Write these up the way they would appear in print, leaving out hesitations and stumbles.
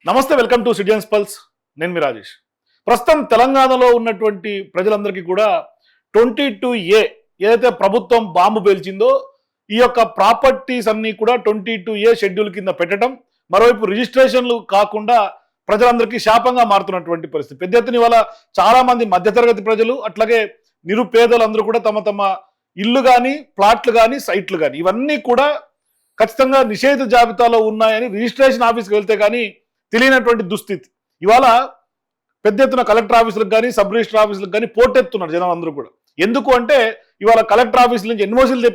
నమస్తే, welcome to citizens pulse. నేను మీ రాజేష్. ప్రస్తుతం తెలంగాణలో ఉన్నటువంటి ప్రజలందరికీ కూడా 22A ఏదైతే ప్రభుత్వం బాంబు పేల్చిందో ఈ యొక్క ప్రాపర్టీస్ అన్ని కూడా 22A షెడ్యూల్ కింద పెట్టడం, మరోవైపు రిజిస్ట్రేషన్లు కాకుండా ప్రజలందరికీ శాపంగా మారుతున్నటువంటి పరిస్థితి. పెద్ద ఎత్తున ఇవాళ చాలా మంది మధ్యతరగతి ప్రజలు, అట్లాగే నిరుపేదలందరూ కూడా తమ తమ ఇల్లు కానీ, ప్లాట్లు కానీ, సైట్లు కానీ ఇవన్నీ కూడా ఖచ్చితంగా నిషేధ జాబితాలో ఉన్నాయని రిజిస్ట్రేషన్ ఆఫీస్కి వెళ్తే కానీ తెలియనటువంటి దుస్థితి. ఇవాళ పెద్ద ఎత్తున కలెక్టర్ ఆఫీసులకు కానీ, సబ్ రిజిస్టర్ ఆఫీసులకు కానీ పోటెత్తున్నారు జనం అందరూ కూడా. ఎందుకు అంటే ఇవాళ కలెక్టర్ ఆఫీసుల నుంచి ఎన్ఓసీలు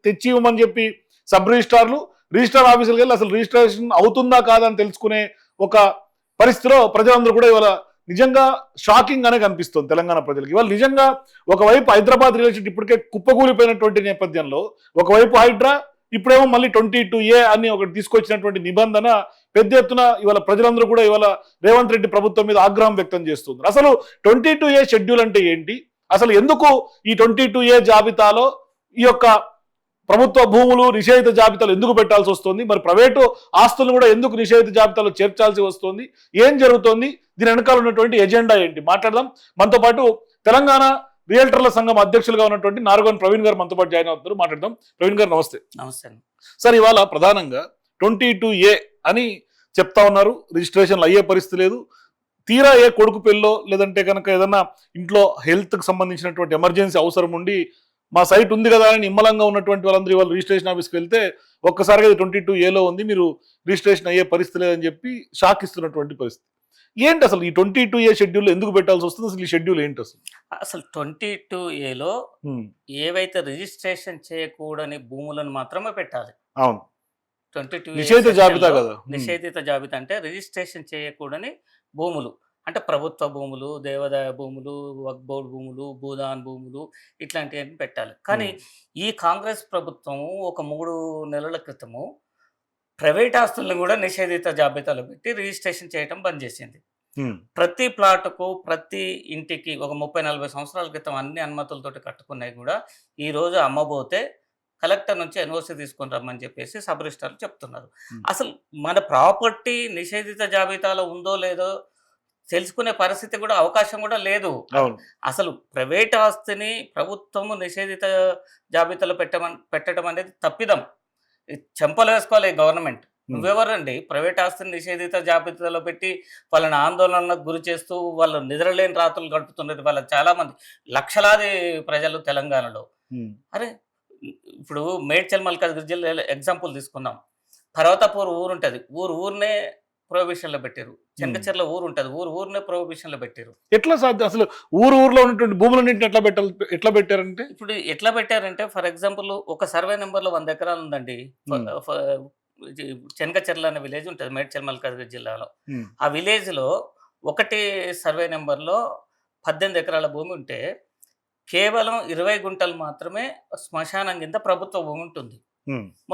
తెచ్చి ఇవ్వమని చెప్పి సబ్ రిజిస్ట్రార్ ఆఫీసులకు వెళ్ళి అసలు రిజిస్ట్రేషన్ అవుతుందా కాదా అని తెలుసుకునే ఒక పరిస్థితిలో ప్రజలందరూ కూడా ఇవాళ నిజంగా షాకింగ్ అనే కనిపిస్తుంది తెలంగాణ ప్రజలకు. ఇవాళ నిజంగా ఒకవైపు హైదరాబాద్ రియల్ ఎస్టేట్ ఇప్పటికే కుప్పకూలిపోయినటువంటి నేపథ్యంలో, ఒకవైపు హైడ్రా, ఇప్పుడేమో మళ్ళీ 22A అని ఒకటి తీసుకొచ్చినటువంటి నిబంధన పెద్ద ఎత్తున ఇవాళ ప్రజలందరూ కూడా ఇవాళ రేవంత్ రెడ్డి ప్రభుత్వం మీద ఆగ్రహం వ్యక్తం చేస్తున్నారు. అసలు 22A షెడ్యూల్ అంటే ఏంటి, అసలు ఎందుకు ఈ 22A జాబితాలో ఈ యొక్క ప్రభుత్వ భూములు నిషేధిత జాబితాలు ఎందుకు పెట్టాల్సి వస్తుంది, మరి ప్రైవేటు ఆస్తులను కూడా ఎందుకు నిషేధిత జాబితాలో చేర్చాల్సి వస్తుంది, ఏం జరుగుతోంది, దీని వెనకాల ఉన్నటువంటి ఎజెండా ఏంటి మాట్లాడదాం. మనతో పాటు తెలంగాణ రియల్టర్ల సంఘం అధ్యక్షులుగా ఉన్నటువంటి నారగోని ప్రవీణ్ గారు మనతో పాటు జాయిన్ అవుతున్నారు. మాట్లాడదాం. ప్రవీణ్ గారు నమస్తే. నమస్తే సార్, ఇవాళ ప్రధానంగా 22A అని చెప్తా ఉన్నారు, రిజిస్ట్రేషన్లు అయ్యే పరిస్థితి లేదు. తీరా ఏ కొడుకు పెళ్ళో లేదంటే కనుక ఏదన్నా ఇంట్లో హెల్త్కి సంబంధించినటువంటి ఎమర్జెన్సీ అవసరం ఉండి మా సైట్ ఉంది కదా అని నిమ్మలంగా ఉన్నటువంటి వాళ్ళందరూ ఇవాళ రిజిస్ట్రేషన్ ఆఫీస్కి వెళ్తే ఒక్కసారిగా 22Aలో ఉంది, మీరు రిజిస్ట్రేషన్ అయ్యే పరిస్థితి లేదని చెప్పి షాక్ ఇస్తున్నటువంటి పరిస్థితి. ఏంటి అసలు ఈ 22A షెడ్యూల్ ఎందుకు పెట్టాల్సి వస్తుంది, అసలు ఈ షెడ్యూల్ ఏంటి అసలు? అసలు 22Aలో ఏవైతే రిజిస్ట్రేషన్ చేయకూడని భూములను మాత్రమే పెట్టాలి. అవును, 22A నిషేధిత జాబితా కదా. నిషేధిత జాబితా అంటే రిజిస్ట్రేషన్ చేయకూడని భూములు అంటే ప్రభుత్వ భూములు, దేవాదాయ భూములు, వక్ఫ్ బోర్డు భూములు, భూదాన్ భూములు, ఇట్లాంటివన్నీ పెట్టాలి. కానీ ఈ కాంగ్రెస్ ప్రభుత్వం ఒక 3 నెలల క్రితము ప్రైవేట్ ఆస్తులను కూడా నిషేధిత జాబితాలో పెట్టి రిజిస్ట్రేషన్ చేయడం బంద్ చేసింది. ప్రతి ప్లాట్కు, ప్రతి ఇంటికి ఒక 30-40 సంవత్సరాల క్రితం అన్ని అనుమతులతోటి కట్టుకున్నాయి కూడా ఈ రోజు అమ్మబోతే కలెక్టర్ నుంచి ఎన్ఓసి తీసుకొని రమ్మని చెప్పేసి సబ్ రిజిస్ట్రార్లు చెప్తున్నారు. అసలు మన ప్రాపర్టీ నిషేధిత జాబితాలో ఉందో లేదో తెలుసుకునే పరిస్థితి కూడా, అవకాశం కూడా లేదు. అసలు ప్రైవేట్ ఆస్తిని ప్రభుత్వము నిషేధిత జాబితాలో పెట్టడం అనేది తప్పిదం. చెంపలు వేసుకోవాలి గవర్నమెంట్. నువ్వెవరండి ప్రైవేట్ ఆస్తిని నిషేధిత జాబితాలో పెట్టి వాళ్ళని ఆందోళనకు గురి చేస్తూ వాళ్ళు నిద్రలేని రాత్రులు గడుపుతున్నది వాళ్ళ చాలా మంది లక్షలాది ప్రజలు తెలంగాణలో. అరే ఇప్పుడు మేడ్చల్ మల్కాజ్గిరి జిల్లా ఎగ్జాంపుల్ తీసుకుందాం. పర్వతపూర్ ఊరు ఉంటుంది, ఊరినే ప్రొహిబిషన్లో పెట్టారు. చెంగచెర్ల ఊరు ఉంటుంది, ఊరినే ప్రొహిబిషన్లో పెట్టారు. ఎట్లా సాధ్యం అసలు? ఊర్లో ఉన్నటువంటి భూములన్నింటిని ఎట్లా పెట్టారంటే, ఇప్పుడు ఎట్లా పెట్టారంటే ఫర్ ఎగ్జాంపుల్ ఒక సర్వే నెంబర్లో 100 ఎకరాలు ఉందండి. చెంగచెర్ల అనే విలేజ్ ఉంటుంది మేడ్చల్ మల్కాజ్గిరి జిల్లాలో. ఆ విలేజ్ లో ఒకటి సర్వే నెంబర్లో 18 ఎకరాల భూమి ఉంటే కేవలం 20 గుంటలు మాత్రమే శ్మశానం కింద ప్రభుత్వ భూమి ఉంటుంది.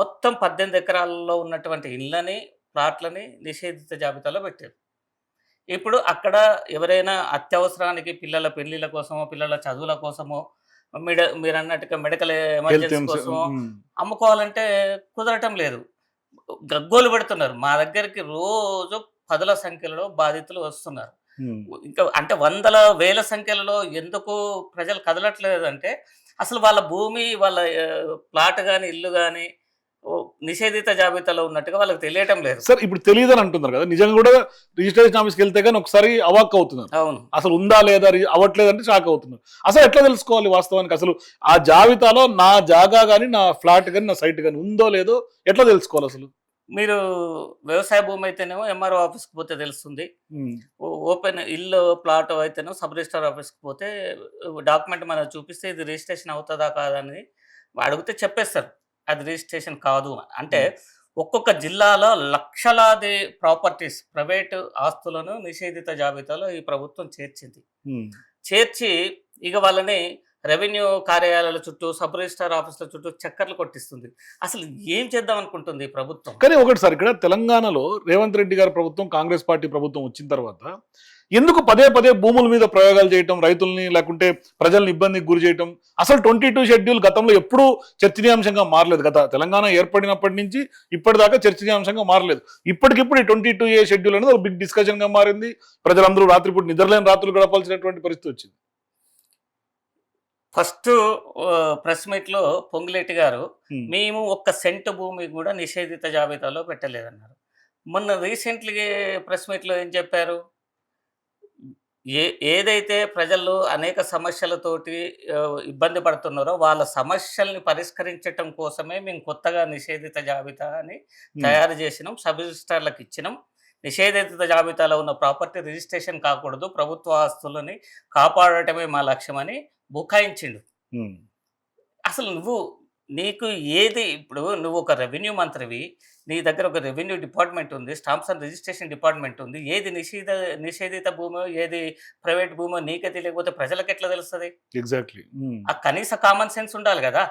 మొత్తం 18 ఎకరాలలో ఉన్నటువంటి ఇళ్ళని, ప్లాట్లని నిషేధిత జాబితాలో పెట్టారు. ఇప్పుడు అక్కడ ఎవరైనా అత్యవసరానికి పిల్లల పెళ్లిళ్ళ కోసమో, పిల్లల చదువుల కోసమో, మీరు అన్నట్టుగా మెడికల్ ఎమర్జెన్సీ కోసమో అమ్ముకోవాలంటే కుదరటం లేదు. గగ్గోలు పెడుతున్నారు. మా దగ్గరికి రోజు 10ల సంఖ్యలో బాధితులు వస్తున్నారు. ఇంకా అంటే 100,000 సంఖ్యలలో ఎందుకు ప్రజలు కదలట్లేదు అంటే అసలు వాళ్ళ భూమి, వాళ్ళ ప్లాట్ కానీ, ఇల్లు కానీ నిషేధిత జాబితాలో ఉన్నట్టుగా వాళ్ళకి తెలియటం లేదు. సార్, ఇప్పుడు తెలియదని అంటున్నారు కదా, నిజంగా కూడా రిజిస్ట్రేషన్ ఆఫీస్కి వెళ్తే కానీ ఒకసారి అవాక్ అవుతున్నారు. అవును, అసలు ఉందా లేదా, అవ్వట్లేదంటే షాక్ అవుతున్నారు. అసలు ఎట్లా తెలుసుకోవాలి వాస్తవానికి? అసలు ఆ జాబితాలో నా జాగా కానీ, నా ఫ్లాట్ కానీ, నా సైట్ కానీ ఉందో లేదో ఎట్లా తెలుసుకోవాలి అసలు? మీరు వ్యవసాయ భూమి అయితేనేమో ఎంఆర్ఓ ఆఫీస్కి పోతే తెలుస్తుంది. ఓపెన్ ఇల్లు ప్లాట్ అయితేనేమో సబ్ రిజిస్ట్రార్ ఆఫీస్కి పోతే డాక్యుమెంట్ మనం చూపిస్తే ఇది రిజిస్ట్రేషన్ అవుతుందా కాదని అడిగితే చెప్పేస్తారు అది రిజిస్ట్రేషన్ కాదు. అంటే ఒక్కొక్క జిల్లాలో లక్షలాది ప్రాపర్టీస్, ప్రైవేటు ఆస్తులను నిషేధిత జాబితాలో ఈ ప్రభుత్వం చేర్చింది. చేర్చి ఇక వాళ్ళని రెవెన్యూ కార్యాలయాల చుట్టూ, సబ్ రిజిస్ట్రార్ ఆఫీసుల చుట్టూ చక్కర్లు కొట్టిస్తుంది. అసలు ఏం చేద్దాం అనుకుంటుంది ఈ ప్రభుత్వం? కానీ ఒకటి సార్, ఇక్కడ తెలంగాణలో రేవంత్ రెడ్డి గారి ప్రభుత్వం, కాంగ్రెస్ పార్టీ ప్రభుత్వం వచ్చిన తర్వాత ఎందుకు పదే పదే భూముల మీద ప్రయోగాలు చేయటం, రైతుల్ని లేకుంటే ప్రజల్ని ఇబ్బందికి గురి చేయటం? అసలు 22 షెడ్యూల్ గతంలో ఎప్పుడూ చర్చనీయాంశంగా మారలేదు. తెలంగాణ ఏర్పడినప్పటి నుంచి ఇప్పటిదాకా చర్చనీయాంశంగా మారలేదు. ఇప్పటికిప్పుడు ఈ 22A షెడ్యూల్ అనేది ఒక బిగ్ డిస్కషన్ గా మారింది. ప్రజలందరూ రాత్రిపూట నిద్రలేని రాత్రులు గడపాల్సినటువంటి పరిస్థితి వచ్చింది. ఫస్ట్ ప్రెస్ మీట్లో పొంగులేటి గారు మేము ఒక్క సెంటు భూమి కూడా నిషేధిత జాబితాలో పెట్టలేదన్నారు. మొన్న రీసెంట్లీ ప్రెస్ మీట్లో ఏం చెప్పారు? ఏదైతే ప్రజలు అనేక సమస్యలతోటి ఇబ్బంది పడుతున్నారో వాళ్ళ సమస్యల్ని పరిష్కరించటం కోసమే మేము కొత్తగా నిషేధిత జాబితాని తయారు చేసినాం, సబ్ రిజిస్ట్రార్లకు ఇచ్చినాం. నిషేధిత జాబితాలో ఉన్న ప్రాపర్టీ రిజిస్ట్రేషన్ కాకూడదు, ప్రభుత్వ ఆస్తులని కాపాడటమే మా లక్ష్యమని బుకాయించిండు. అసలు నీకు ఏది, ఇప్పుడు నువ్వు ఒక రెవెన్యూ మంత్రివి, నీ దగ్గర ఒక రెవెన్యూ డిపార్ట్మెంట్ ఉంది, స్టాంప్స్ అండ్ రిజిస్ట్రేషన్ డిపార్ట్మెంట్ ఉంది. ఏది నిషేధిత భూమో ఏది ప్రైవేట్ భూమో నీకే తెలియకపోతే ప్రజలకు ఎట్లా తెలుస్తుంది? ఎగ్జాక్ట్లీ. ఆ కనీస కామన్ సెన్స్ ఉండాలి కదా.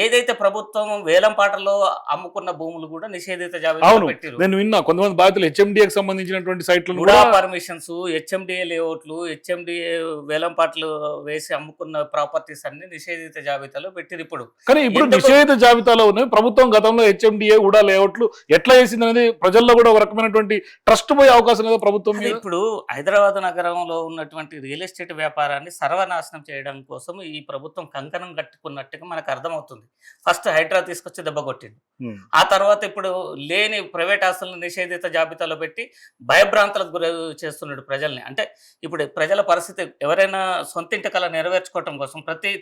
ఏదైతే ప్రభుత్వం వేలం పాటలో అమ్ముకున్న భూములు కూడా నిషేధిత జాబితాలో పెట్టారు. నేను విన్నా కొంతమంది బాధితులు హెచ్ఎండిఏకి సంబంధించినటువంటి సైట్లు కూడా పర్మిషన్స్, హెచ్ఎండిఏ లేఅవుట్లు, హెచ్ఎండిఏ వేలం పాటలు వేసి అమ్ముకున్న ప్రాపర్టీస్ అన్ని నిషేధిత జాబితాలో పెట్టారు. ఇప్పుడు నిషేధిత జాబితాలో ఉన్నాయి. ప్రభుత్వం గతంలో హెచ్ఎండిఏ కూడా లేఅవుట్లు ఎట్లా వేసింది అనేది ప్రజల్లో కూడా ఒక రకమైనటువంటి ట్రస్ట్ పోయే అవకాశం లేదా ప్రభుత్వం? ఇప్పుడు హైదరాబాద్ నగరంలో ఉన్నటువంటి రియల్ ఎస్టేట్ వ్యాపారాన్ని సర్వనాశనం చేయడం కోసం ఈ ప్రభుత్వం కంకణం కట్టుకున్నట్టుగా మనకు అర్థమవుతుంది. ఫస్ట్ హైడ్రా తీసుకొచ్చి దెబ్బ కొట్టిండు. ఆ తర్వాత ఇప్పుడు లేని ప్రైవేట్ ఆస్తులను నిషేధిత జాబితాలో పెట్టి భయభ్రాంతులకు గురి చేస్తున్నాడు ప్రజల్ని. అంటే ఇప్పుడు ప్రజల పరిస్థితి, ఎవరైనా సొంతింటి కళ నెరవేర్చుకోవటం కోసం ప్రతి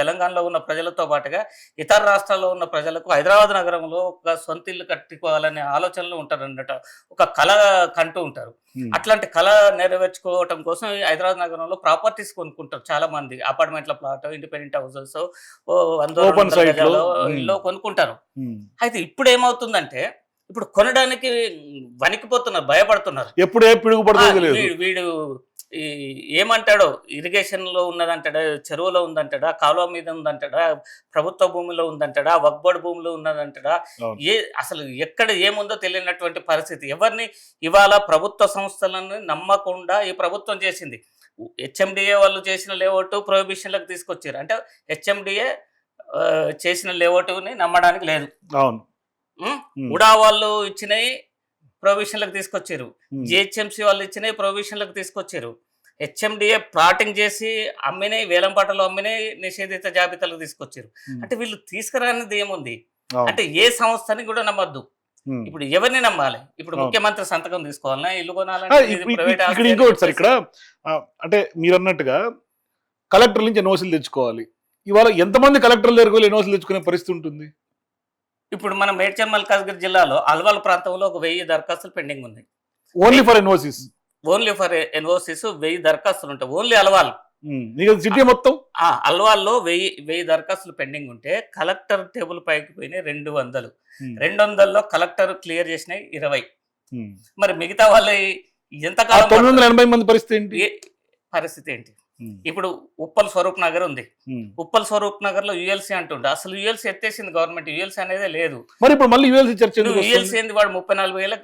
తెలంగాణలో ఉన్న ప్రజలతో పాటుగా ఇతర రాష్ట్రాల్లో ఉన్న ప్రజలకు హైదరాబాద్ నగరంలో ఒక సొంత ఇల్లు కట్టుకోవాలనే ఆలోచనలు ఉంటారన్నట, ఒక కళ కంటూ ఉంటారు. అట్లాంటి కళ నెరవేర్చుకోవటం కోసం హైదరాబాద్ నగరంలో ప్రాపర్టీస్ కొనుక్కుంటారు చాలా మంది. అపార్ట్మెంట్ల ప్లాట్, ఇండిపెండెంట్ హౌసెస్, ఇల్లు కొనుక్కుంటారు. అయితే ఇప్పుడు ఏమవుతుందంటే, ఇప్పుడు కొనడానికి వణికిపోతున్నారు, భయపడుతున్నారు. వీడు ఏమంటాడో, ఇరిగేషన్ లో ఉన్నదంటాడా, చెరువులో ఉందంటాడా, కాలువ మీద ఉందంటాడా, ప్రభుత్వ భూమిలో ఉందంటాడా, వక్బోర్డ్ భూమిలో ఉన్నదంటాడా, అసలు ఎక్కడ ఏముందో తెలియనటువంటి పరిస్థితి. ఎవరిని ఇవాళ ప్రభుత్వ సంస్థలను నమ్మకుండా ఈ ప్రభుత్వం చేసింది. హెచ్ఎండిఏ వాళ్ళు చేసిన లేఅవుట్ ప్రొహిబిషన్లకు తీసుకొచ్చారు. అంటే హెచ్ఎండిఏ చేసిన లేఅవుట్ని నమ్మడానికి లేదు. ఉడా వాళ్ళు ఇచ్చినవి ప్రొవిషన్లకు తీసుకొచ్చారు, జిహెచ్ఎంసీ వాళ్ళు ఇచ్చినవి ప్రొవిషన్లకు తీసుకొచ్చారు. హెచ్ఎండిఏ ప్లాటింగ్ చేసి అమ్మినాయి, వేలంపాటలో అమ్మినాయి నిషేధిత జాబితాలకు తీసుకొచ్చారు. అంటే వీళ్ళు తీసుకురానిది ఏముంది? అంటే ఏ సంస్థని కూడా నమ్మద్దు. ఇప్పుడు ఎవరిని నమ్మాలి? ఇప్పుడు ముఖ్యమంత్రి సంతకం తీసుకోవాలన్నా, ఇల్లు కొనాలంటే ఇంకోటి సార్, ఇక్కడ అంటే మీరు అన్నట్టుగా కలెక్టర్ నుంచి ఎన్ఓసీలు తెచ్చుకోవాలి. ఇవాళ ఎంతమంది కలెక్టర్ల దగ్గర ఎన్ఓసీలు తెచ్చుకునే పరిస్థితి ఉంటుంది? ఇప్పుడు మన మేడ్చల్ మల్కాజ్గిరి జిల్లాలో అల్వాల్ ప్రాంతంలో ఒక 1000 దరఖాస్తులు పెండింగ్ ఉన్నాయి. ఓన్లీ ఫర్ ఎన్ఓసీస్ 1000 దరఖాస్తులు ఉంటాయి. ఓన్లీ అల్వాల్ సిటీ మొత్తం అల్వాల్లో 1000 దరఖాస్తులు పెండింగ్ ఉంటే కలెక్టర్ టేబుల్ పైకి పోయినాయి 200. 200లో కలెక్టర్ క్లియర్ చేసినాయి 20. మరి మిగతా వాళ్ళ ఎంతకాలం 980 మంది పరిస్థితి ఏంటి? ఇప్పుడు ఉప్పల్ స్వరూప్ నగర్ ఉంది. ఉప్పల్ స్వరూప్ నగర్ లో యుఎల్సీ అంటుండే, అసలు యుఎల్సీ ఎత్తేసింది గవర్నమెంట్. యుఎల్సీ అనేది లేదు. మరి ఇప్పుడు మళ్ళీ యుఎల్సీ చర్చ యుఎల్సీ ఏంది? వాడు 34,000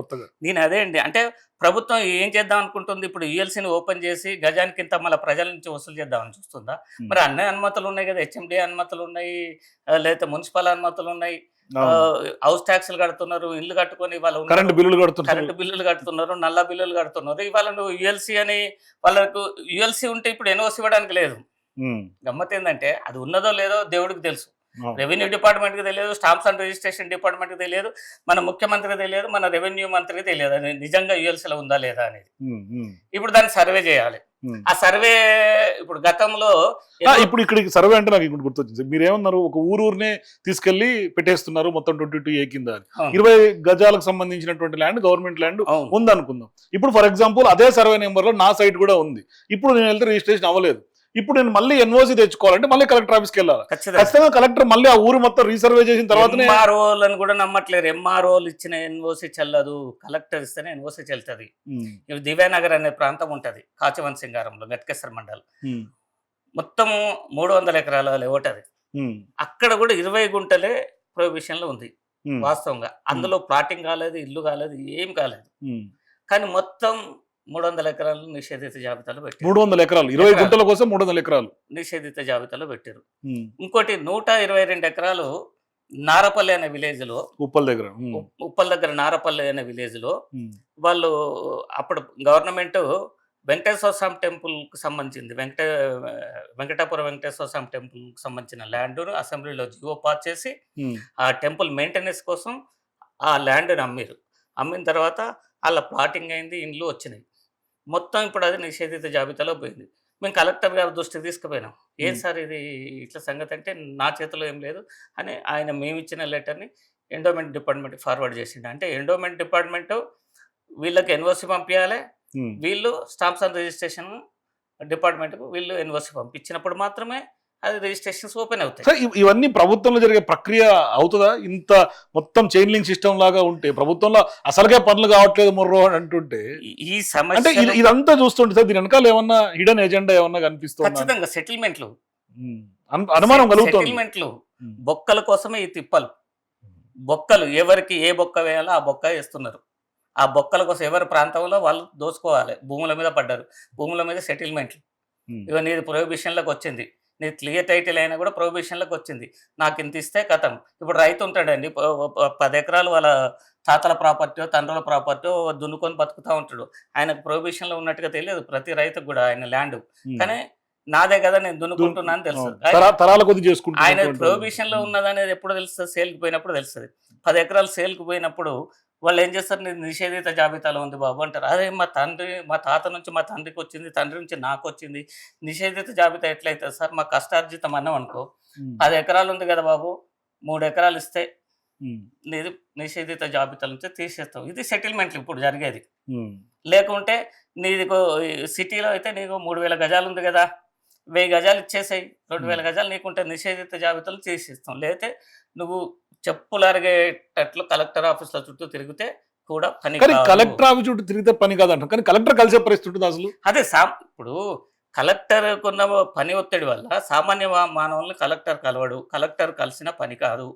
కొత్తగా. నేను అదే అండి, అంటే ప్రభుత్వం ఏం చేద్దాం అనుకుంటుంది? ఇప్పుడు యుఎల్సీని ఓపెన్ చేసి గజానికి ఇంత మళ్ళీ ప్రజల నుంచి వసూలు చేద్దామని చూస్తుందా? మరి అన్ని అనుమతులు ఉన్నాయి కదా, హెచ్ఎండి అనుమతులు ఉన్నాయి, లేకపోతే మున్సిపల్ అనుమతులు ఉన్నాయి, హౌస్ ట్యాక్స్లు కడుతున్నారు, ఇల్లు కట్టుకొని వాళ్ళు కరెంటు బిల్లులు కడుతున్నారు, నల్ల బిల్లులు కడుతున్నారు. ఇవాళ నువ్వు యుఎల్సీ అని వాళ్ళకు యుఎల్సీ ఉంటే ఇప్పుడు ఎన్ఓసి ఇవ్వడానికి లేదు. గమ్మత్ ఏంటంటే, అది ఉన్నదో లేదో దేవుడికి తెలుసు. రెవెన్యూ డిపార్ట్మెంట్ కి తెలియదు, స్టాంప్స్ అండ్ రిజిస్ట్రేషన్ డిపార్ట్మెంట్ కి తెలియదు, మన ముఖ్యమంత్రికి తెలియదు, మన రెవెన్యూ మంత్రికి తెలియదు అది నిజంగా యుఎల్సీలో ఉందా లేదా అనేది. ఇప్పుడు దాన్ని సర్వే చేయాలి. ఆ సర్వే ఇప్పుడు గతంలో ఇప్పుడు ఇక్కడికి సర్వే అంటే నాకు ఇప్పుడు గుర్తొచ్చింది. మీరేమన్నారు, ఒక ఊరూరునే తీసుకెళ్లి పెట్టేస్తున్నారు మొత్తం 22A కింద 20 గజాలకు సంబంధించినటువంటి ల్యాండ్ గవర్నమెంట్ ల్యాండ్ ఉంది అనుకుందాం. ఇప్పుడు ఫర్ ఎగ్జాంపుల్ అదే సర్వే నెంబర్ లో నా సైట్ కూడా ఉంది. ఇప్పుడు నేను వెళ్తే రిజిస్ట్రేషన్ అవ్వలేదు. ఇప్పుడు నేను మళ్ళీ ఎన్ఓసి తెచ్చుకోవాలంటే మళ్ళీ కలెక్టర్ ఆఫీస్కి వెళ్ళాలి. ఖచ్చితంగా ఖచ్చితంగా కలెక్టర్ మళ్ళీ ఆ ఊరు మొత్తం రీసర్వే చేసిన తర్వాతనే ఎంఆర్ఓలను కూడా నమ్మట్లేరు. ఎంఆర్ఓలు ఇచ్చిన ఎన్ఓసి చెల్లదు, కలెక్టర్ ఇస్తేనే ఎన్ఓసి చెల్లుతుంది. ఇవి దివ్యానగర్ అనే ప్రాంతం ఉంటుంది కాచవన్ సింగారంలో, గట్కేశ్వర మండలం. మొత్తం 300 ఎకరాల లేఅవుట్ అది. అక్కడ కూడా 20 గుంటలే ప్రొహిబిషన్లో ఉంది వాస్తవంగా. అందులో ప్లాటింగ్ కాలేదు, ఇల్లు కాలేదు, ఏం కాలేదు. కానీ మొత్తం 300 ఎకరాలు నిషేధిత జాబితాలో పెట్టారు. 300 ఎకరాలు 20 గుంటల కోసం 300 ఎకరాలు నిషేధిత జాబితాలో పెట్టారు. ఇంకోటి 122 ఎకరాలు నారపల్లి అనే విలేజ్ లో, ఉప్పల్ దగ్గర ఉప్పల్ దగ్గర నారపల్లి అనే విలేజ్ లో వాళ్ళు అప్పుడు గవర్నమెంట్ వెంకటేశ్వర స్వామి టెంపుల్ కు సంబంధించింది, వెంకటాపురం వెంకటేశ్వర స్వామి టెంపుల్ కు సంబంధించిన ల్యాండ్ అసెంబ్లీలో జియో పాస్ చేసి ఆ టెంపుల్ మెయింటెనెన్స్ కోసం ఆ ల్యాండ్ అమ్మిరు. అమ్మిన తర్వాత వాళ్ళ ప్లాటింగ్ అయింది, ఇండ్లు వచ్చినాయి. మొత్తం ఇప్పుడు అది నిషేధిత జాబితాలో పోయింది. మేము కలెక్టర్ గారి దృష్టికి తీసుకుపోయినాం. ఏం సార్ ఇది ఇట్లా సంగతి అంటే, నా చేతిలో ఏం లేదు అని ఆయన మేమిచ్చిన లెటర్ని ఎండోమెంట్ డిపార్ట్మెంట్కి ఫార్వర్డ్ చేసిండు. అంటే ఎండోమెంట్ డిపార్ట్మెంట్ వీళ్ళకి ఎన్ఓసి పంపించాలి, వీళ్ళు స్టాంప్స్ అండ్ రిజిస్ట్రేషన్ డిపార్ట్మెంట్కు వీళ్ళు ఎన్ఓసి పంపించినప్పుడు మాత్రమే అది రిజిస్ట్రేషన్స్ ఓపెన్ అవుతాయి. సార్ ఇవన్నీ ప్రభుత్వంలో జరిగే ప్రక్రియ అవుతుందా? ఇంత మొత్తం చైన్ లింక్ సిస్టమ్ లాగా ఉంటే ప్రభుత్వంలో అసలుగా పనులు కావట్లేదు మొర్రో అని అంటుంటే, ఈ అంటే సమస్య ఇదంతా చూస్తుంటే సార్ దీని వెనకాల ఏమన్నా హిడెన్ ఎజెండా ఏమన్నా కనిపిస్తుంది? ఖచ్చితంగా సెటిల్మెంట్లు, అనుమానం కలుగుతుంది. సెటిల్మెంట్లు బొక్కల కోసమే ఈ తిప్పలు. బొక్కలు ఎవరికి ఏ బొక్క వేయాలో ఆ బొక్క వేస్తున్నారు. ఆ బొక్కల కోసం ఎవరి ప్రాంతంలో వాళ్ళు దోసుకోవాలి. భూముల మీద పడ్డారు, భూముల మీద సెటిల్మెంట్లు. ఇక నీది ప్రొహిబిషన్లోకి వచ్చింది, నీది క్లియర్ టైటిల్ అయినా కూడా ప్రొహిబిషన్లోకి వచ్చింది, నాకు ఇంత ఇస్తే కథం. ఇప్పుడు రైతు ఉంటాడండి, 10 ఎకరాలు వాళ్ళ తాతల ప్రాపర్టీ తండ్రుల ప్రాపర్టీ దున్నుకొని బతుకుతూ ఉంటాడు. ఆయనకు ప్రొహిబిషన్లో ఉన్నట్టుగా తెలియదు ప్రతి రైతుకు కూడా ఆయన ల్యాండ్. కానీ నాదే కదా నేను దున్నుకుంటున్నా అని తెలుస్తుంది. తరాల కొద్ది చేసుకుంటా ఆయన ప్రొహిబిషన్లో ఉన్నదనేది ఎప్పుడు తెలుస్తుంది? సేల్కి పోయినప్పుడు తెలుస్తుంది. 10 ఎకరాలు సేల్కి పోయినప్పుడు వాళ్ళు ఏం చేస్తారు, నేను నిషేధిత జాబితాలో ఉంది బాబు అంటారు. అదే మా తాత నుంచి మా తండ్రికి వచ్చింది, తండ్రి నుంచి నాకు వచ్చింది, నిషేధిత జాబితా ఎట్లయితుంది సార్? మా కష్టార్జితం అన్నాం అనుకో, 10 ఎకరాలు ఉంది కదా బాబు, 3 ఎకరాలు ఇస్తే నీది నిషేధిత జాబితా నుంచి తీసేస్తాం. ఇది సెటిల్మెంట్లు ఇప్పుడు జరిగేది. లేకుంటే నీది సిటీలో అయితే నీకు 3000 గజాలు ఉంది కదా, 1000 గజాలు ఇచ్చేసాయి, 2000 గజాలు నీకుంటే నిషేధిత జాబితాలు తీసేస్తాం. లేకపోతే నువ్వు చెప్పులు అరిగేటట్లు కలెక్టర్ ఆఫీస్లో చుట్టూ తిరిగితే కూడా పని. కలెక్టర్ ఆఫీస్ చుట్టూ తిరిగితే పని కాదంట, కానీ కలెక్టర్ కలిసే పరిస్థితి ఉంటుంది అసలు. అదే ఇప్పుడు కలెక్టర్ కొన్న పని ఒత్తిడి వల్ల సామాన్య మానవుల్ని కలెక్టర్ కలవడు, కలెక్టర్ కలిసిన పని కాదు.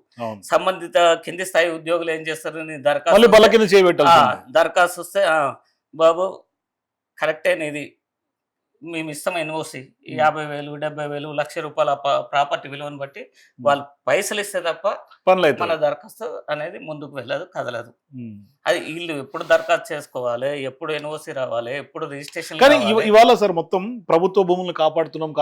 సంబంధిత కింది స్థాయి ఉద్యోగులు ఏం చేస్తారు, దరఖాస్తు వస్తే బాబు కరెక్టే నీది, మేము ఇస్తాం ఎన్ఓసి, 50,000 70,000 ₹1,00,000 ప్రాపర్టీ విలువను బట్టి వాళ్ళు పైసలు ఇస్తే తప్ప మన దరఖాస్తు అనేది ముందుకు వెళ్ళదు, కదలదు. అది వీళ్ళు ఎప్పుడు దరఖాస్తు చేసుకోవాలి, ఎప్పుడు ఎన్ఓసి రావాలి, ఎప్పుడు రిజిస్ట్రేషన్. కానీ ఇవాళ సార్ మొత్తం ప్రభుత్వ భూములను కాపాడుతున్నాం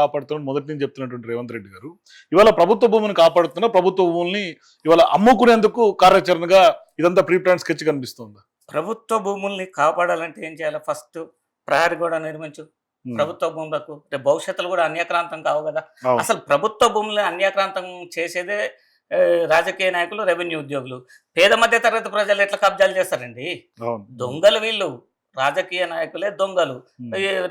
మొదటి నుంచి చెప్తున్నటువంటి రేవంత్ రెడ్డి గారు, ఇవాళ ప్రభుత్వ భూములను కాపాడుతున్నా, ప్రభుత్వ భూముల్ని ఇవాళ అమ్ముకునేందుకు కార్యాచరణగా ఇదంతా ప్రీ ప్లాన్ స్కెచ్ కనిపిస్తుంది. ప్రభుత్వ భూముల్ని కాపాడాలంటే ఏం చేయాలి? ఫస్ట్ ప్రహరీ గోడ నిర్మించు ప్రభుత్వ భూములకు. భవిష్యత్తులో కూడా అన్యాక్రాంతం కావు కదా. అసలు ప్రభుత్వ భూములను అన్యాక్రాంతం చేసేదే రాజకీయ నాయకులు, రెవెన్యూ ఉద్యోగులు. పేద మధ్య తరగతి ప్రజలు ఎట్లా కబ్జాలు చేస్తారండి? దొంగలు వీళ్ళు, రాజకీయ నాయకులే దొంగలు,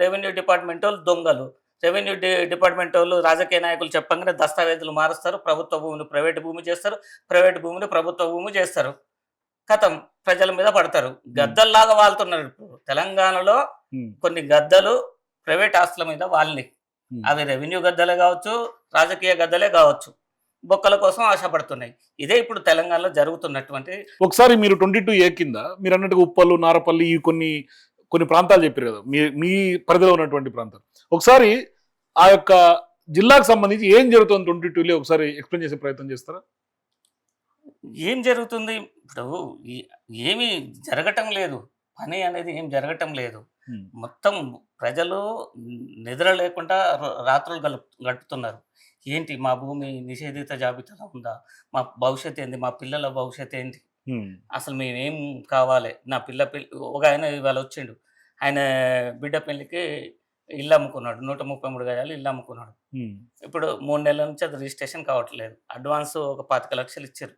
రెవెన్యూ డిపార్ట్మెంట్ వాళ్ళు దొంగలు. రెవెన్యూ డిపార్ట్మెంట్ వాళ్ళు రాజకీయ నాయకులు చెప్పగానే దస్తావేజులు మారుస్తారు, ప్రభుత్వ భూమిని ప్రైవేట్ భూమి చేస్తారు, ప్రైవేట్ భూమిని ప్రభుత్వ భూమి చేస్తారు. కథం ప్రజల మీద పడతారు, గద్దల్లాగా వాళ్తున్నారు. ఇప్పుడు తెలంగాణలో కొన్ని గద్దలు ప్రైవేట్ ఆస్తుల మీద వాళ్ళని, అవి రెవెన్యూ గద్దలే కావచ్చు, రాజకీయ గద్దలే కావచ్చు, బొక్కల కోసం ఆశపడుతున్నాయి. ఇదే ఇప్పుడు తెలంగాణలో జరుగుతున్నటువంటి. ఒకసారి మీరు 22A కింద మీరు అన్నట్టుగా ఉప్పలు, నారపల్లి, ఈ కొన్ని ప్రాంతాలు చెప్పారు కదా, మీ పరిధిలో ఉన్నటువంటి ప్రాంతాలు. ఒకసారి ఆ యొక్క జిల్లాకు సంబంధించి ఏం జరుగుతుంది 22లో ఒకసారి ఎక్స్ప్లెయిన్ చేసే ప్రయత్నం చేస్తారా? ఏం జరుగుతుంది ఇప్పుడు? ఏమీ జరగటం లేదు, పని అనేది ఏం జరగటం లేదు. మొత్తం ప్రజలు నిద్ర లేకుండా రాత్రులు గడుపుతున్నారు. ఏంటి మా భూమి నిషేధిత జాబితాలో ఉందా, మా భవిష్యత్ ఏంది, మా పిల్లల భవిష్యత్ ఏంటి, అసలు మేమేం కావాలి, నా ఒక ఆయన ఇవాళ వచ్చిండు, ఆయన బిడ్డ పెళ్లికి ఇల్లు అమ్ముకున్నాడు, 133 గజాలు ఇల్లు అమ్ముకున్నాడు. ఇప్పుడు 3 నెలల నుంచి అది రిజిస్ట్రేషన్ కావట్లేదు. అడ్వాన్స్ ఒక 25 లక్షలు ఇచ్చారు.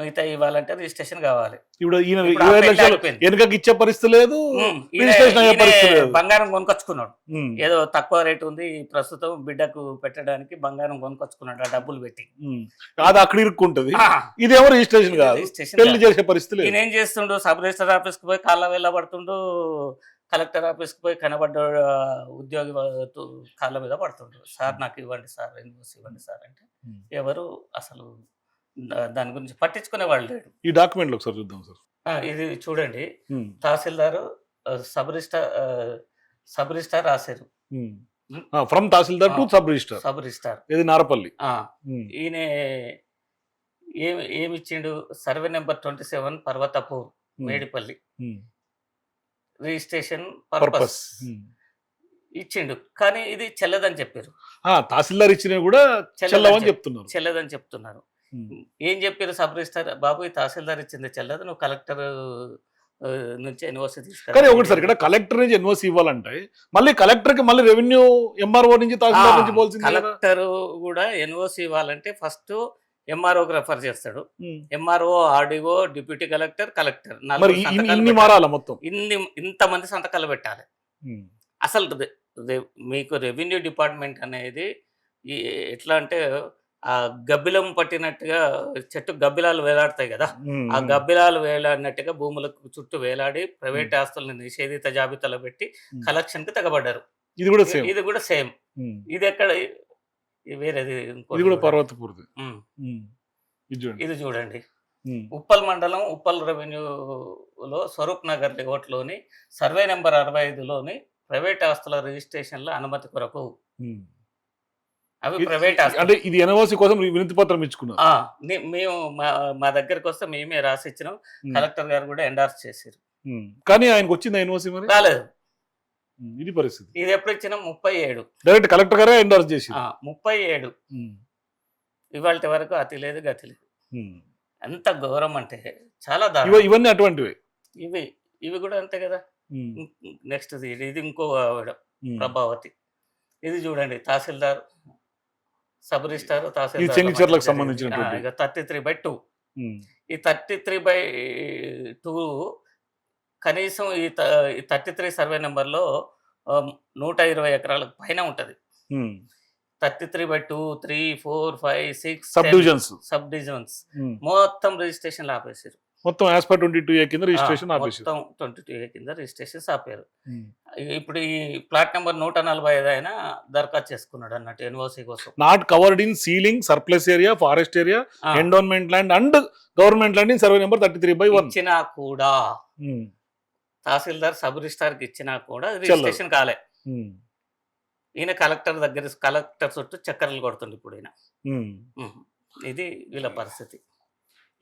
మిగతా ఇవ్వాలంటే రిజిస్ట్రేషన్ కావాలి. ఇప్పుడు ఈయన ఇప్పుడు ఆ 25 పెళ్లి లక్షలు ఆగిపోయింది. వెనుకకి ఇచ్చే పరిస్థితి లేదు, ఈయన రిజిస్ట్రేషన్ అయ్యే ఈయన పరిస్థితి లేదు. బంగారం కొనుకొచ్చుకున్నాడు. ఉమ్, ఏదో తక్కువ రేటు ఉంది ప్రస్తుతం బిడ్డకు పెట్టడానికి బంగారం కొనుకొచ్చుకున్నాడు ఆ డబ్బులు పెట్టి. ఉమ్. అది అక్కడ ఇరుక్కుంటది, ఆ, ఇదేమో రిజిస్ట్రేషన్ ఇది కాదు, రిజిస్ట్రేషన్ పెళ్లి కాదు. చేసే పరిస్థితి లేదు. ఈయన ఏం చేస్తుండు, సబ్ రిజిస్టర్ ఆఫీస్కి పోయి కాళ్ళ వెళ్ళబడుతుండు, కలెక్టర్ ఆఫీస్కి పోయి కనబడ్డ ఉద్యోగి కాళ్ళ మీద పడుతుండు. సార్ నాకు ఇవ్వండి సార్, ఎన్ఓసి ఇవ్వండి సార్ అంటే ఉమ్. ఎవరు అసలు దాని గురించి పట్టించుకునే వాళ్ళు లేడు. ఈ డాక్యుమెంట్లు ఒకసారి చూద్దాం సార్. ఇది చూడండి, ఉమ్, తహసీల్దారు సబ్ రిజిస్టార్ రాశారు. Um. From tahsildar to sub registrar, sub registrar ఇది నారపల్లి. ఉమ్, ఈయన ఏమిచ్చిండు, సర్వే నెంబర్ 27 పర్వతపూర్ మేడిపల్లి, ఉమ్. Registration purpose. పర్పస్ ఇచ్చిండు. కానీ ఇది చెల్లదని చెప్పారు. తహసీల్దార్ ఇచ్చినవి కూడా చెల్లవని చెప్తున్నారు. చెల్లదని చెప్తున్నారు. ఉమ్. ఏం చెప్పారు సబ్ రిజిస్టార్, బాబు ఈ తహసీల్దార్ ఇచ్చింది చెల్లదు, నువ్వు కలెక్టర్ నుంచి ఎన్ఓసి కానీ తీసుకురా. ఒకటి సార్, ఇక్కడ కలెక్టర్ నుంచి ఎన్ఓసి ఇవ్వాలంటే మళ్ళీ కలెక్టర్ కి మళ్ళీ రెవెన్యూ ఎంఆర్ఓ నుంచి తహసీల్దార్ నుంచి పోల్సింది కదా. కలెక్టర్ కూడా ఎన్ఓసి ఇవ్వాలంటే ఫస్ట్ ఎంఆర్ఓకి రెఫర్ చేస్తాడు. ఉమ్. MRO, RDO, deputy collector, collector మరి నలుగురు సంతకాలు ఇన్ని పెట్టాలి. మారాల మొత్తం. ఇంతమంది సంతకాలు పెట్టాలి. ఉమ్. అసలు మీకు రెవెన్యూ డిపార్ట్మెంట్ అనేది ఎట్లా అంటే ఆ గబ్బిలం పట్టినట్టుగా చెట్టు గబ్బిలాలు వేలాడతాయి కదా, ఉమ్. ఆ గబ్బిలాలు వేలాడినట్టుగా భూములకు చుట్టూ వేలాడి ప్రైవేట్ ఆస్తులను నిషేధిత జాబితాలో పెట్టి ఉమ్. కలెక్షన్ కి తెగబడ్డారు. ఇది కూడా సేమ్. ఇది కూడా సేమ్. ఉమ్. ఇది ఎక్కడ వేరేది ఇది కూడా పర్వతపూర్ది. ఉమ్. ఉమ్. ఇది చూడండి. ఇది చూడండి, ఉమ్. ఉప్పల్ మండలం ఉప్పల్ రెవెన్యూలో స్వరూప్ నగర్ లేఅవుట్లోని సర్వే నెంబర్ 65లోని ప్రైవేట్ ఆస్తుల రిజిస్ట్రేషన్ల అనుమతి కొరకు. ఉమ్. అవి ఇది- ప్రైవేట్ ఆస్తులు. అంటే ఇది ఎన్ఓసి కోసం వినతి పత్రం ఇచ్చుకున్నారు. మేము మా దగ్గరకు వస్తే మేమే రాసి ఇచ్చినాం. ఉమ్. కలెక్టర్ గారు కూడా ఎండార్స్ చేశారు. ఉమ్. కానీ ఆయనకు వచ్చింది ఎన్ఓసి మరి. రాలేదు. ఉమ్. ఇది పరిస్థితి. ఇది ఎప్పుడు ఇచ్చినాం, 37. డైరెక్ట్ కలెక్టర్ గారే ఎండార్స్ చేసి. 37 ఇవాళ వరకు అతి లేదు గతి లేదు. ఎంత ఘోరం అంటే చాలా దారుణం. ఇవన్నీ అటువంటివి. ఇవి ఇవి కూడా అంతే కదా. ఉమ్. నెక్స్ట్ ఇది ఇంకో ఆవిడ ఉమ్. ప్రభావతి. ఇది చూడండి, తహసీల్దార్, సబ్ రిజిస్టార్, ఇది తహసీల్దార్ చెన్నిచర్లకు సంబంధించినటువంటి. ఇక 33/2. ఉమ్. ఈ 33/2 కనీసం ఈ 33 సర్వే నెంబర్లో 120 ఎకరాలకు పైన ఉంటుంది. ఉమ్. 33/2, 3, 4, 5, 6 సబ్ డివిజన్స్. సబ్ డివిజన్స్ ఉమ్. మొత్తం రిజిస్ట్రేషన్ ఆపేసారు. మొత్తం యాజ్ పర్ 22A కింద రిజిస్ట్రేషన్ ఆపేసి. మొత్తం 22A కింద రిజిస్ట్రేషన్స్ ఆపారు. ఇప్పుడు ఈ ప్లాట్ నెంబర్ 145 అయినా దరఖాస్తు చేసుకున్నాడు అన్నట్టు ఎన్ఓసి కోసం. Not covered in ceiling, surplus area, forest area, endowment land and government land in survey number 33/1. ఇచ్చినా కూడా తహసీల్దార్ సబ్ రిజిస్టార్ కి ఇచ్చినా కూడా రిజిస్ట్రేషన్ కాలే. ఈయన కలెక్టర్ చుట్టూ చక్కర్లు కొడుతుంది ఇప్పుడు ఈయన. ఇది వీళ్ళ పరిస్థితి.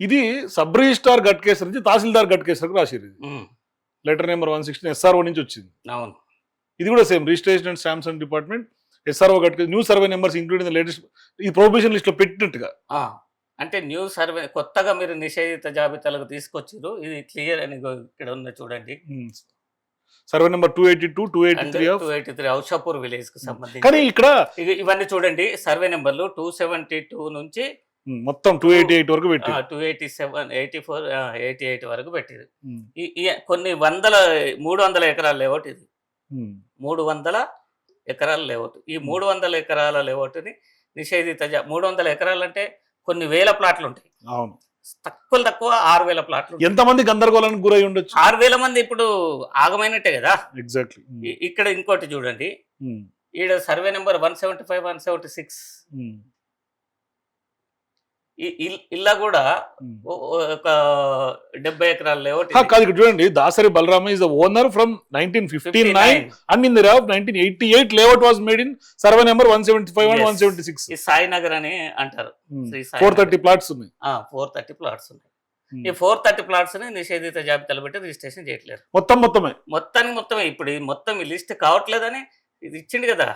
ఇది సబ్ రిజిస్టార్ గట్ కేసు నుంచి తహసీల్దార్ గట్ కేసు రాసిరు. లెటర్ నెంబర్ 116 SRO నుంచి వచ్చింది. అవును. ఇది కూడా same registration and stamps and department SRO గట్ case, new survey numbers including latest. ఈ ప్రొహిబిషన్ లిస్ట్ లో పెట్టినట్టుగా. అంటే న్యూ సర్వే కొత్తగా మీరు నిషేధిత జాబితాలకు తీసుకొచ్చారు. ఇది క్లియర్ అని ఇక్కడ ఉన్న చూడండి. సర్వే నెంబర్ 282, 283 ఔషాపూర్ విలేజ్ కు సంబంధించి. కానీ ఇక్కడ ఇవన్నీ చూడండి, సర్వే నెంబర్లు 272 నుంచి మొత్తం 288 వరకు పెట్టి 287, 84, 88 వరకు పెట్టింది. కొన్ని 300 ఎకరాల లేఅవుట్ ఇది. 300 ఎకరాల లేఅవుట్. ఈ 300 ఎకరాల లేఅవుట్ని నిషేధిత 300 ఎకరాలు అంటే కొన్ని వేల ప్లాట్లు ఉంటాయి. అవును. తక్కువ 6,000 ప్లాట్లు. ఎంతమంది గందరగోళానికి గురై ఉండొచ్చు? 6,000 మంది ఇప్పుడు ఆగమైనట్టే కదా. ఎగ్జాక్ట్లీ. ఇక్కడ ఇంకోటి చూడండి, ఈడ సర్వే నెంబర్ 175, 176 ఇలా కూడా ఒక 70 ఎకరాల లేఅవుట్. కాదు, ఇక్కడ చూడండి, Dasari Balarama is the owner from 1959 and in the year of 1988 layout was made in survey number 175 and 176. ఈ సాయినగర్ అని అంటారు. 430 ప్లాట్స్ ఉన్నాయి. 430 ప్లాట్స్ ఉన్నాయి. ఈ 430 ప్లాట్స్ ని నిషేధిత జాబితాలో పెట్టి రిజిస్ట్రేషన్ చేయట్లేరు. మొత్తమే ఇప్పుడు మొత్తం ఈ లిస్ట్ కావట్లేదని ఇది ఇచ్చిండు కదా,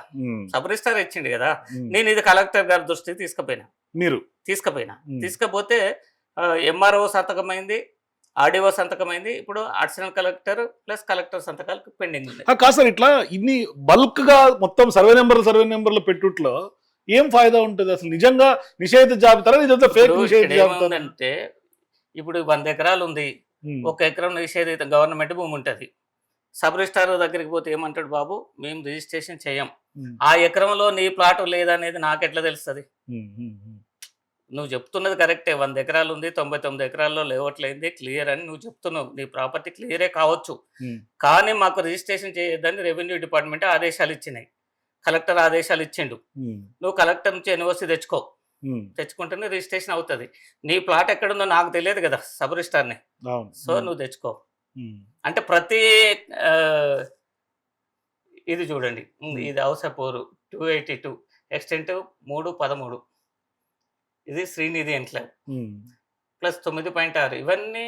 సబ్ రిజిస్టార్ ఇచ్చిండు కదా. నేను ఇది కలెక్టర్ గారి దృష్టికి తీసుకపోతే ఎంఆర్ఓ సంతకమైంది, ఆర్డీఓ సంతకమైంది. ఇప్పుడు అడిషనల్ కలెక్టర్ ప్లస్ కలెక్టర్ సంతకాలకు పెండింగ్ ఉంది. కాదు సార్, ఇట్లా ఇన్ని బల్క్ గా మొత్తం సర్వే నెంబర్లు పెట్టుట్లో ఏం ఫాయిదా ఉంటుంది అసలు? నిజంగా నిషేధిత జాబితా, ఫేక్ నిషేధిత జాబితా అంటే ఇప్పుడు 100 ఎకరాలు ఉంది. ఒక ఎకరం నిషేధిత గవర్నమెంట్ భూమి ఉంటుంది. సబ్ రిజిస్ట్రార్ దగ్గరికి పోతే ఏమంటాడు, బాబు మేము రిజిస్ట్రేషన్ చేయం, ఆ ఎకరంలో నీ ప్లాట్ లేదనేది నాకెట్లా తెలుస్తుంది? నువ్వు చెప్తున్నది కరెక్టే, 100 ఎకరాలు ఉంది, 99 ఎకరాల్లో లేవట్లయింది క్లియర్ అని నువ్వు చెప్తున్నావు, నీ ప్రాపర్టీ క్లియరే కావచ్చు, కానీ మాకు రిజిస్ట్రేషన్ చేయొద్దని రెవెన్యూ డిపార్ట్మెంట్ ఆదేశాలు ఇచ్చినాయి, కలెక్టర్ ఆదేశాలు ఇచ్చిండు. నువ్వు కలెక్టర్ నుంచి ఎన్ఓసి తెచ్చుకో, తెచ్చుకుంటేనే రిజిస్ట్రేషన్ అవుతుంది. నీ ప్లాట్ ఎక్కడుందో నాకు తెలియదు కదా సబ్ రిజిస్ట్రార్ని, సో నువ్వు తెచ్చుకో అంటే ప్రతి ఇది చూడండి, ఇది హౌసపూర్ 282 ఎక్స్టెంట్ 313, ఇది శ్రీనిధి ఎన్క్లేవ్ ప్లస్ 9.6, ఇవన్నీ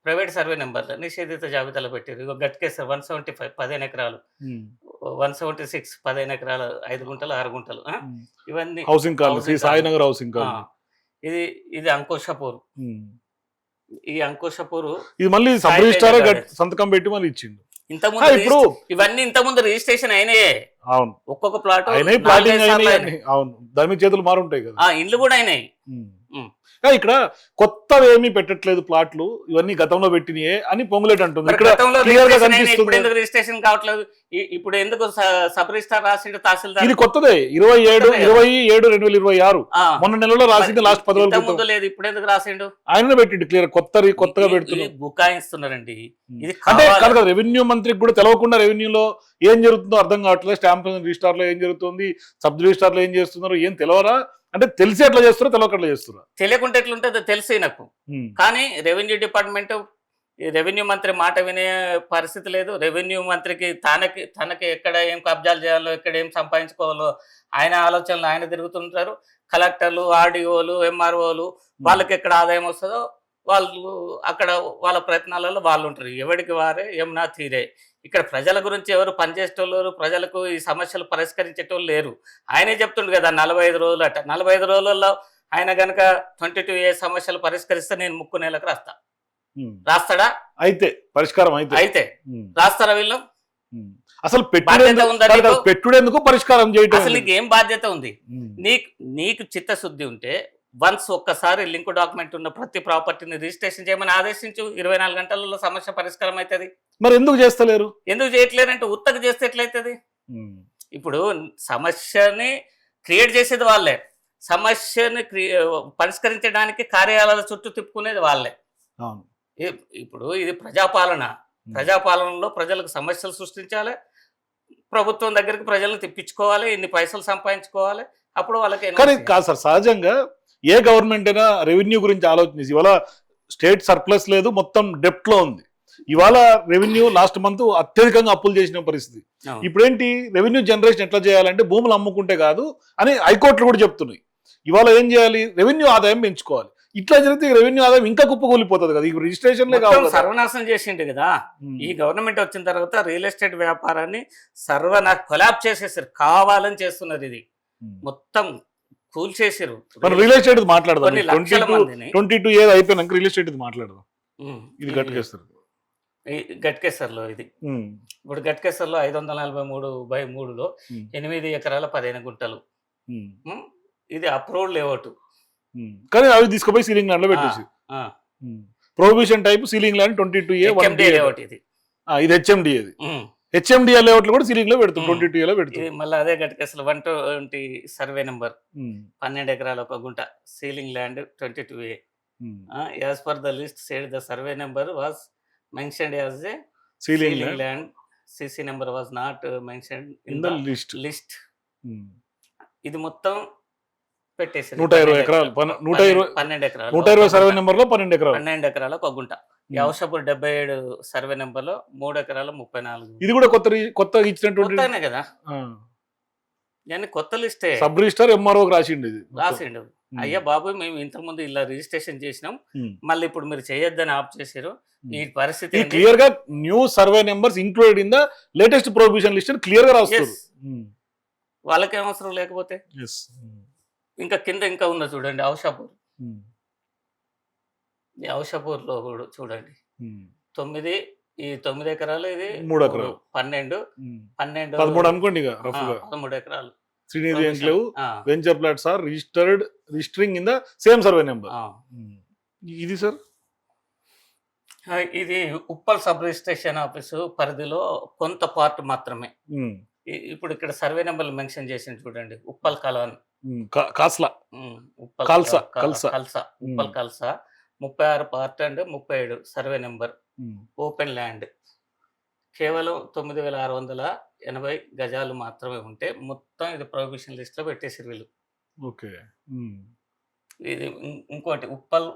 ప్రైవేట్ సర్వే నెంబర్లు నిషేధిత జాబితాలో పెట్టారు. గట్కేసర్ 175 15 ఎకరాలు, 176 15 ఎకరాలు 5 గుంటలు 6 గుంటలు, ఇవన్నీ housing colony, Sainagar housing colony. ఇది అంకుషపూర్, ఈ అంకుషపూర్ ఇది మళ్ళీ సబ్ రిజిస్ట్రార్ సంతకం పెట్టి మళ్ళీ ఇచ్చిండు. ఇంతకుముందు ఇవన్నీ ఇంతకుముందు రిజిస్ట్రేషన్ అయినాయే. అవును, ఒక్కొక్క ప్లాట్ అవును, దాని మీద చేతులు మారుంటాయి కదా, ఇండ్లు కూడా అయినాయి. ఇక్కడ కొత్తవి ఏమీ పెట్టట్లేదు, ప్లాట్లు ఇవన్నీ గతంలో పెట్టినాయే అని పొంగులేట్ అంటుంది. ఇక్కడ క్లియర్ గా కనిపిస్తుంది. ఎందుకు రిజిస్ట్రేషన్ కావట్లేదు? ఇప్పుడు ఎందుకు సబ్ రిజిస్ట్రార్ రాసిండు తహసీల్దార్? ఇది కొత్తదే, 27/7/2026 మొన్న నెలలో రాసింది, లాస్ట్ 10 రోజుల ముందు లేదు. ఇప్పుడు ఎందుకు రాసిండు? ఆయన పెట్టిండు క్లియర్, కొత్తగా పెడుతున్నారు, బుకాయిస్తున్నారండి. ఇది అంటే కాదు కదా, రెవెన్యూ మంత్రికి కూడా తెలవకుండా రెవెన్యూలో ఏం జరుగుతుందో అర్థం కావట్లేదు, స్టాంప్ రిజిస్టార్ లో ఏం జరుగుతుంది, సబ్ రిజిస్టార్ లో ఏం చేస్తున్నారు ఏం తెలవరా? అంటే తెలిసి ఎట్లా చేస్తారో తెలియకట్లా చేస్తున్నారు. తెలియకుండా ఎట్లుంటుందో తెలిసి నాకు, కానీ రెవెన్యూ డిపార్ట్మెంట్ రెవెన్యూ మంత్రి మాట వినే పరిస్థితి లేదు. రెవెన్యూ మంత్రికి తనకి ఎక్కడ ఏం కబ్జాలు చేయాలో, ఎక్కడ ఏం సంపాదించుకోవాలో ఆయన ఆలోచనలు ఆయన తిరుగుతుంటారు. కలెక్టర్లు, ఆర్డీఓలు, ఎంఆర్ఓలు వాళ్ళకి ఎక్కడ ఆదాయం వస్తుందో వాళ్ళు అక్కడ వాళ్ళ ప్రయత్నాలలో వాళ్ళు ఉంటారు. ఎవరికి వారే యమునా తీరే. ఇక్కడ ప్రజల గురించి ఎవరు పనిచేసేటోళ్ళు, ప్రజలకు ఈ సమస్యలు పరిష్కరించేటోళ్ళు లేరు. ఆయనే చెప్తుండు కదా 45 రోజులు అట. 45 రోజులలో ఆయన గనక 22A సమస్యలు పరిష్కరిస్తే నేను 3 నెలలకు రాస్తాడా? అయితే పరిష్కారం అయితే రాస్తారా వీళ్ళు? అసలు పెట్టుడెందుకు పరిష్కారం చేయడం? అసలు నీకు ఏం బాధ్యత ఉంది? నీకు చిత్తశుద్ధి ఉంటే వన్స్ ఒక్కసారి లింక్ డాక్యుమెంట్ ఉన్న ప్రతి ప్రాపర్టీని రిజిస్ట్రేషన్ చేయమని ఆదేశించు, 24 గంటలలో సమస్య పరిష్కారం అవుతుంది. మరి ఎందుకు చేస్తలేరు? ఎందుకు చేయట్లేరంటే ఉత్తకు చేస్తే ఎట్లయితుంది? ఇప్పుడు సమస్యని క్రియేట్ చేసేది వాళ్ళే, సమస్యని పరిష్కరించడానికి కార్యాలయాల చుట్టూ తిప్పుకునేది వాళ్ళే. ఇప్పుడు ఇది ప్రజాపాలనలో ప్రజలకు సమస్యలు సృష్టించాలి, ప్రభుత్వం దగ్గరికి ప్రజలను తెప్పించుకోవాలి, ఇన్ని పైసలు సంపాదించుకోవాలి, అప్పుడు వాళ్ళకి. కానీ కాదు సార్, సహజంగా ఏ గవర్నమెంట్ అయినా రెవెన్యూ గురించి ఆలోచించి, ఇవాళ స్టేట్ సర్ప్లస్ లేదు, మొత్తం డెప్ట్ లో ఉంది. ఇవాళ రెవెన్యూ లాస్ట్ మంత్ అత్యధికంగా అప్పులు చేసిన పరిస్థితి. ఇప్పుడేంటి, రెవెన్యూ జనరేషన్ ఎట్లా చేయాలంటే భూములు అమ్ముకుంటే కాదు అని హైకోర్టులు కూడా చెప్తున్నాయి. ఇవాళ ఏం చేయాలి, రెవెన్యూ ఆదాయం పెంచుకోవాలి. ఇట్లా జరిగితే రెవెన్యూ ఆదాయం ఇంకా కుప్పకూలిపోతుంది కదా. ఈ రిజిస్ట్రేషన్ సర్వనాశనం చేసిండు కదా ఈ గవర్నమెంట్ వచ్చిన తర్వాత. రియల్ ఎస్టేట్ వ్యాపారాన్ని కొలాప్స్ చేసేసారు, కావాలని చేస్తున్నారు. ఇది మొత్తం కూల్చేసారు. రియల్ ఎస్టేట్ మాట్లాడదాం, 22 ఏది అయిపోయినాక రియల్ ఎస్టేట్ మాట్లాడదాం. ఇది గట్కేసర్లో ఇది ఇప్పుడు గట్కేసర్లో 543/3లో 8 ఎకరాల 15 గుంటలు. ఇది అప్రూవ్డ్ లేఅవుట్, కానీ అవి తీసుకుపోయి సీలింగ్ ల్యాండ్ లో పెట్టేసి prohibition type ceiling land 22A layout. ఇది హెచ్ఎండి, హెచ్ఎండిఏ లేఅవుట్ లో కూడా సీలింగ్ లో పెడుతుంది, 22A లో పెడుతుంది. మళ్ళీ అదే గట్కేసర్లో 120 సర్వే నెంబర్ 12 ఎకరాల 1 గుంట ceiling land 22A. As per the list said, the survey number was mentioned as a ceiling land. CC number was not mentioned in the list. ఇది మొత్తం పెట్టేసారు. 120 ఎకరాలు, 12 ఎకరాలు, 120 సర్వే నెంబర్ లో 12 ఎకరాలు, 12 ఎకరాల 1 గుంట. యవషపూర్ 77 సర్వే నెంబర్ లో 3 ఎకరాల 34. ఇది కూడా కొత్తగా ఇచ్చినటువంటి కదా, కొత్త లిస్టే. సబ్ రిజిస్టర్ ఎంఆర్ఓ రాసిండు. అయ్యా బాబు, మేము ఇంతకు ముందు ఇలా రిజిస్ట్రేషన్ చేసినాం, మళ్ళీ ఇప్పుడు మీరు చేయొద్దని ఆప్ చేశారు. ఈ పరిస్థితి క్లియర్ గా new survey numbers included in the latest prohibition list clear గా రాస్తారు. వాళ్ళకి ఏమవసరం లేకపోతే. ఇంకా కింద ఇంకా ఉన్న చూడండి హౌషాపూర్. ఈ హౌషాపూర్ లో కూడా చూడండి 9 ఎకరాలు, ఇది 3 ఎకరాలు, 12 13 అనుకోండి, 13 ఎకరాలు. Srinidhi enclave venture plots are registering in the same survey number. ఇది సార్ ఇది ఉప్పల్ సబ్ రిజిస్ట్రేషన్ ఆఫీసు పరిధిలో కొంత పార్ట్ మాత్రమే. ఉమ్, ఇప్పుడు ఇక్కడ సర్వే నెంబర్లు మెన్షన్ చేసింది చూడండి. ఉప్పల్ కలాన్, కాస్లా, Uppal Khalsa Khalsa. Khalsa, Uppal Khalsa 36 part and 37 survey number. ఉమ్, ఓపెన్ ల్యాండ్ కేవలం 9680 గజాలు మాత్రమే ఉంటే మొత్తం ఇది ప్రొహిబిషన్ లిస్ట్లో పెట్టేసారు వీళ్ళు. ఓకే. ఉమ్, ఇది ఇంకోటి ఉప్పల్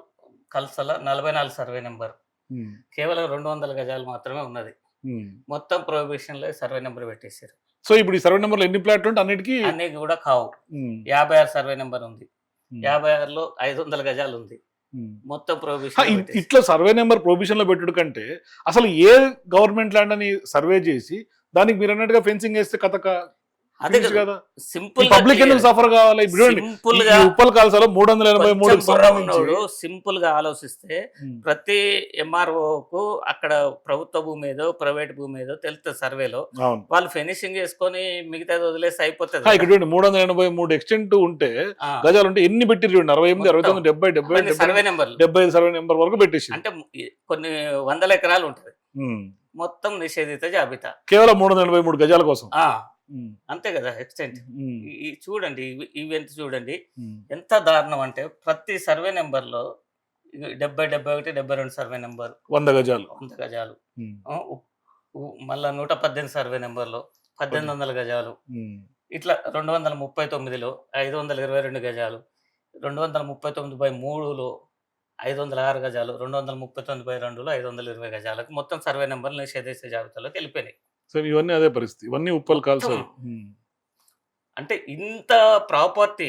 కల్సల 44 సర్వే నెంబర్ ఉమ్, కేవలం 200 గజాలు మాత్రమే ఉన్నది. ఉమ్. మొత్తం ప్రొహిబిషన్లో సర్వే నెంబర్ పెట్టేశారు. సో ఇప్పుడు ఈ సర్వే నెంబర్లు ఎన్ని ప్లాట్లు ఉంటే అన్నిటికీ అన్నీ కూడా కావు. ఉమ్, 56 సర్వే నెంబర్ ఉంది. ఉమ్, 56లో 500 గజాలు ఉంది. ఉమ్. మొత్తం హా, ప్రొహిబిషన్ ఇట్లా సర్వే నెంబర్ ప్రొవిజన్ లో పెట్టుడు కంటే అసలు ఏ గవర్నమెంట్ ల్యాండ్ అని సర్వే చేసి దానికి మీరు అన్నట్టుగా ఫెన్సింగ్ వేస్తే అదే finish కదా. సింపుల్ పబ్లిక్ ఎందుకు సఫర్ కావాలి? ఇప్పుడు చూడండి, సింపుల్ ఈ గా ఉప్పల్ కాల్సాలో 383 సంబంధించి సింపుల్ గా ఆలోచిస్తే ప్రతి ఎంఆర్ఓకు అక్కడ ప్రభుత్వ భూమి ఏదో ప్రైవేట్ భూమి ఏదో తెలుస్తుంది సర్వేలో. అవును. వాళ్ళు ఫినిషింగ్ చేసుకొని మిగతాది వదిలేసి అయిపోతుంది హా, ఇక్కడ చూడండి 383 ఎక్స్టెంట్ ఉంటే గజాలు ఉంటే ఎన్ని పెట్టి చూడండి 68, 69, 70, 70, సర్వే నెంబర్లు 75 సర్వే నెంబర్ వరకు పెట్టేసి అంటే కొన్ని వందల ఎకరాలు ఉంటుంది. మొత్తం నిషేధిత జాబితా కేవలం 383 గజాల కోసం. అంతే కదా ఎక్స్టెంట్. ఉమ్, చూడండి ఇవి ఎంత చూడండి ఉమ్, ఎంత దారుణం అంటే ప్రతి సర్వే నెంబర్లో 70, 71, 72 సర్వే నెంబర్ 100 గజాలు. 100 గజాలు. ఉమ్, మళ్ళా 118 సర్వే నెంబర్లో 1800 గజాలు. ఉమ్, ఇట్లా 239లో 522 గజాలు, 239/3లో 506 గజాలు, 239/2లో 520 గజాలకు మొత్తం సర్వే నెంబర్లు నిషేధిత జాబితాలోకి వెళ్ళిపోయినాయి. సో ఇవన్నీ అదే పరిస్థితి, ఇవన్నీ ఉప్పల్ కాల్సాలు. అంటే ఇంత ప్రాపర్టీ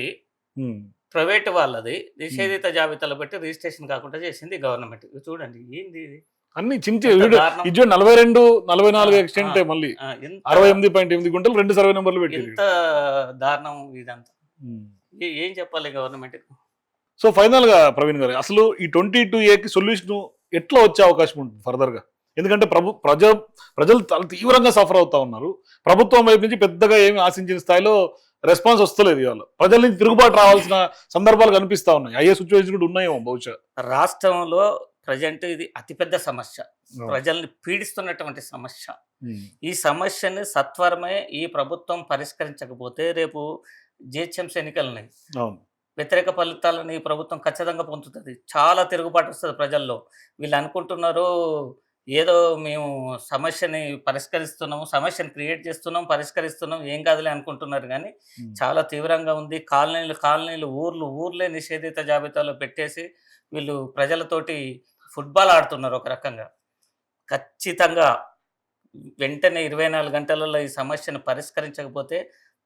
ప్రైవేట్ వాళ్ళది నిషేధిత జాబితాలో పెట్టి రిజిస్ట్రేషన్ కాకుండా చేసింది గవర్నమెంట్. ఇది చూడండి ఏంది ఇది? అన్ని చిన్న ఎంత దారుణం. ఇది 42, 44 ఎక్స్టెంట్ మళ్ళీ ఎంత 68.8 గుంటలు 2 సర్వే నెంబర్లు పెట్టి. ఎంత దారుణం ఇదంతా. ఏం చెప్పాలి గవర్నమెంట్? సో ఫైనల్ గా ప్రవీణ్ గారు, అసలు ఈ 22A సొల్యూషన్ ఎట్లా వచ్చే అవకాశం ఉంటుంది ఫర్దర్ గా? ఎందుకంటే ప్రజలు చాలా తీవ్రంగా సఫర్ అవుతా ఉన్నారు. ప్రభుత్వం వైపు నుంచి పెద్దగా ఏమి ఆశించిన స్థాయిలో రెస్పాన్స్ వస్తలేదు. ఇవాళ ప్రజల నుంచి తిరుగుబాటు రావాల్సిన సందర్భాలు కనిపిస్తా ఉన్నాయి. అయ్యే సిచ్యువేషన్ కూడా ఉన్నాయేమో బహుశా. రాష్ట్రంలో ప్రజెంట్ ఇది అతిపెద్ద సమస్య, ప్రజల్ని పీడిస్తున్నటువంటి సమస్య. ఈ సమస్యని సత్వరమే ఈ ప్రభుత్వం పరిష్కరించకపోతే రేపు జిహెచ్ఎంసీ ఎన్నికలు ఉన్నాయి. అవును. వ్యతిరేక ఫలితాలను ఈ ప్రభుత్వం ఖచ్చితంగా పొందుతుంది. చాలా తిరుగుబాటు వస్తుంది ప్రజల్లో. వీళ్ళు అనుకుంటున్నారు ఏదో మేము సమస్యని పరిష్కరిస్తున్నాము, సమస్యను క్రియేట్ చేస్తున్నాం, పరిష్కరిస్తున్నాం, ఏం కాదులే అనుకుంటున్నారు. కానీ చాలా తీవ్రంగా ఉంది. కాలనీలు ఊర్లే నిషేధిత జాబితాలో పెట్టేసి వీళ్ళు ప్రజలతోటి ఫుట్బాల్ ఆడుతున్నారు ఒక రకంగా. ఖచ్చితంగా వెంటనే 24 గంటలలో ఈ సమస్యను పరిష్కరించకపోతే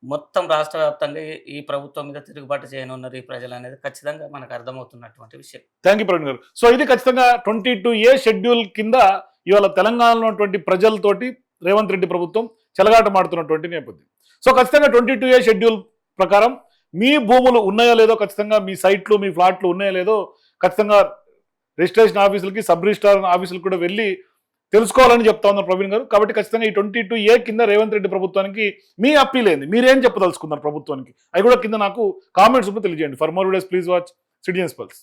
మొత్తం రాష్ట్ర వ్యాప్తంగా ఈ ప్రభుత్వం మీద తిరుగుబాటు చేయనున్నారు ఈ ప్రజలు అనేది ఖచ్చితంగా మనకు అర్థమవుతున్నటువంటి విషయం. థ్యాంక్ యూ ప్రవీణ్ గారు. సో ఇది ఖచ్చితంగా 22A షెడ్యూల్ కింద ఇవాళ తెలంగాణలో ఉన్నటువంటి ప్రజలతోటి రేవంత్ రెడ్డి ప్రభుత్వం చెలగాటమాడుతున్నటువంటి నేపథ్యం. సో ఖచ్చితంగా 22A షెడ్యూల్ ప్రకారం మీ భూములు ఉన్నాయో లేదో, ఖచ్చితంగా మీ సైట్లు మీ ఫ్లాట్లు ఉన్నాయో లేదో ఖచ్చితంగా రిజిస్ట్రేషన్ ఆఫీసులకి, సబ్ రిజిస్ట్రార్ ఆఫీసులకు కూడా వెళ్ళి తెలుసుకోవాలని చెప్తా ఉన్నారు ప్రవీణ్ గారు. కాబట్టి ఖచ్చితంగా ఈ 22A కింద రేవంత్ రెడ్డి ప్రభుత్వానికి మీ అప్పీల్ ఏంది, మీరేం చెప్పదలుచుకున్నారు ప్రభుత్వానికి, అవి కూడా కింద నాకు కామెంట్స్ తెలియజేయండి. For more videos please watch citizens pulse.